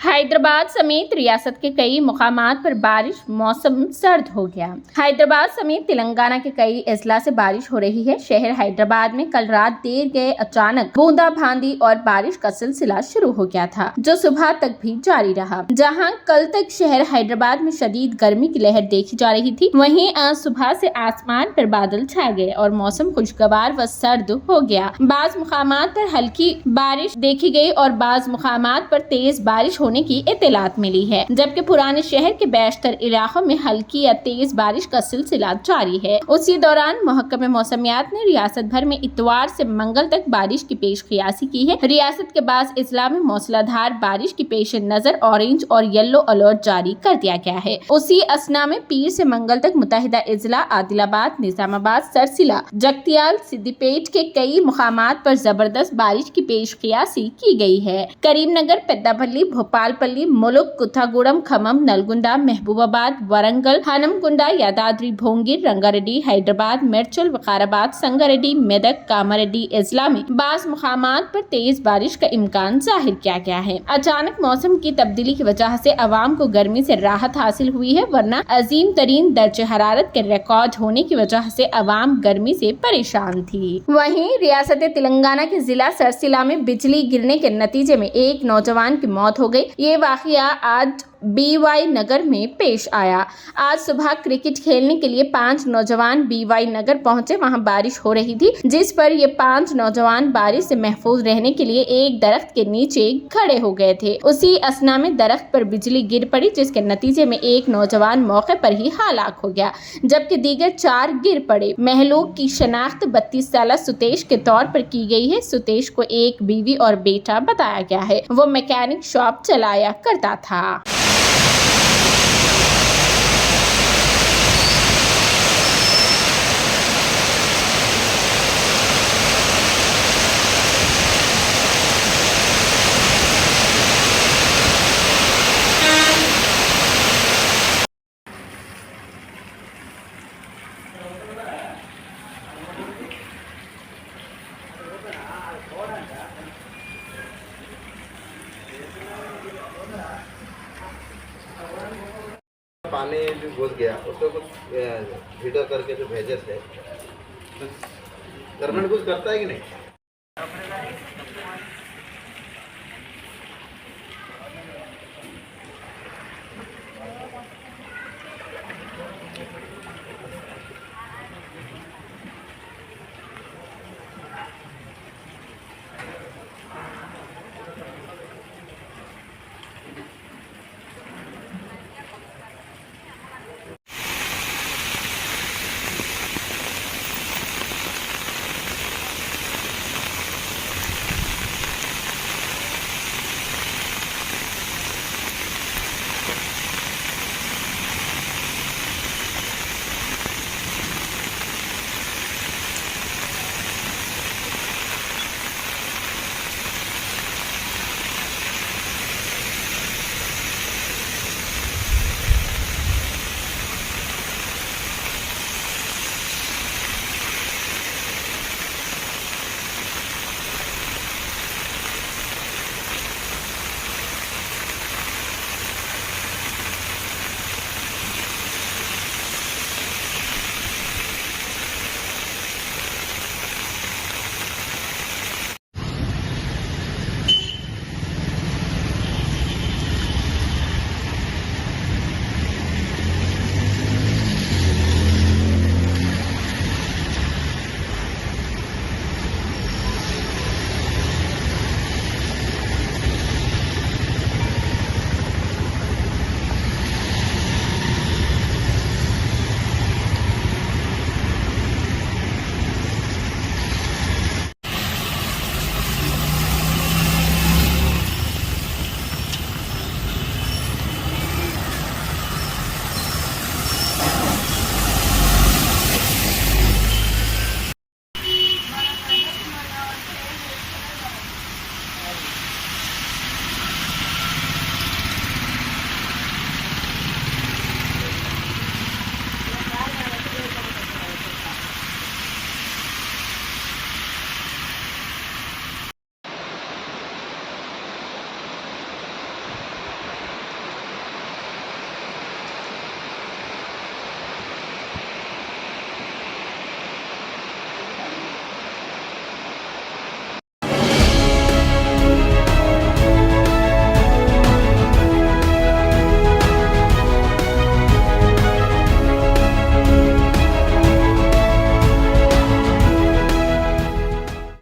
حیدرآباد سمیت ریاست کے کئی مقامات پر بارش، موسم سرد ہو گیا۔ حیدرآباد سمیت تلنگانہ کے کئی اضلاع سے بارش ہو رہی ہے۔ شہر حیدرآباد میں کل رات دیر گئے اچانک بوندا باندی اور بارش کا سلسلہ شروع ہو گیا تھا، جو صبح تک بھی جاری رہا۔ جہاں کل تک شہر حیدرآباد میں شدید گرمی کی لہر دیکھی جا رہی تھی، وہیں آج صبح سے آسمان پر بادل چھا گئے اور موسم خوشگوار و سرد ہو گیا۔ بعض مقامات پر ہلکی بارش دیکھی گئی اور بعض مقامات پر تیز بارش ہونے کی اطلاعات ملی ہے، جبکہ پرانے شہر کے بیشتر علاقوں میں ہلکی یا تیز بارش کا سلسلہ جاری ہے۔ اسی دوران محکمہ موسمیات نے ریاست بھر میں اتوار سے منگل تک بارش کی پیش قیاسی کی ہے۔ ریاست کے بعض اضلاع میں موسلا دھار بارش کے پیش نظر اورنج اور یلو الرٹ جاری کر دیا گیا ہے۔ اسی اثنا میں پیر سے منگل تک متحدہ اضلاع عادل آباد، نظام آباد، سرسیلا، جگتیال، سدی پیٹ کے کئی مقامات پر زبردست بارش کی پیش قیاسی کی گئی ہے۔ کریم نگر، پیدا پلی، بھوپال پلی، ملک، کتھا گوڑم، کھمم، نلگنڈا، محبوب آباد، ورنگل، ہنم کنڈا، یادادری بھونگیر، رنگاریڈی، حیدرآباد، میڈچل، وقارآباد، سنگاریڈی، میدک، کاماریڈی اضلاع میں بعض مقامات پر تیز بارش کا امکان ظاہر کیا گیا ہے۔ اچانک موسم کی تبدیلی کی وجہ سے عوام کو گرمی سے راحت حاصل ہوئی ہے، ورنہ عظیم ترین درجہ حرارت کے ریکارڈ ہونے کی وجہ سے عوام گرمی سے پریشان تھی۔ وہیں ریاست تلنگانہ کے ضلع سرسیلا میں بجلی گرنے کے نتیجے میں ایک نوجوان کی موت ہو گئی۔ یہ واقعہ آج بی وائی نگر میں پیش آیا۔ آج صبح کرکٹ کھیلنے کے لیے 5 نوجوان بی وائی نگر پہنچے۔ وہاں بارش ہو رہی تھی، جس پر یہ 5 نوجوان بارش سے محفوظ رہنے کے لیے ایک درخت کے نیچے کھڑے ہو گئے تھے۔ اسی اثنا میں درخت پر بجلی گر پڑی، جس کے نتیجے میں ایک نوجوان موقع پر ہی ہلاک ہو گیا، جبکہ دیگر 4 گر پڑے۔ مہلوک کی شناخت 32 سالہ ستیش کے طور پر کی گئی ہے۔ ستیش کو ایک بیوی اور بیٹا بتایا گیا ہے۔ وہ میکینک شاپ چلایا کرتا تھا۔ پانی جو گھس گیا اس کو کچھ ویڈیو کر کے جو بھیجے تھے، گورنمنٹ کچھ کرتا ہے کہ نہیں؟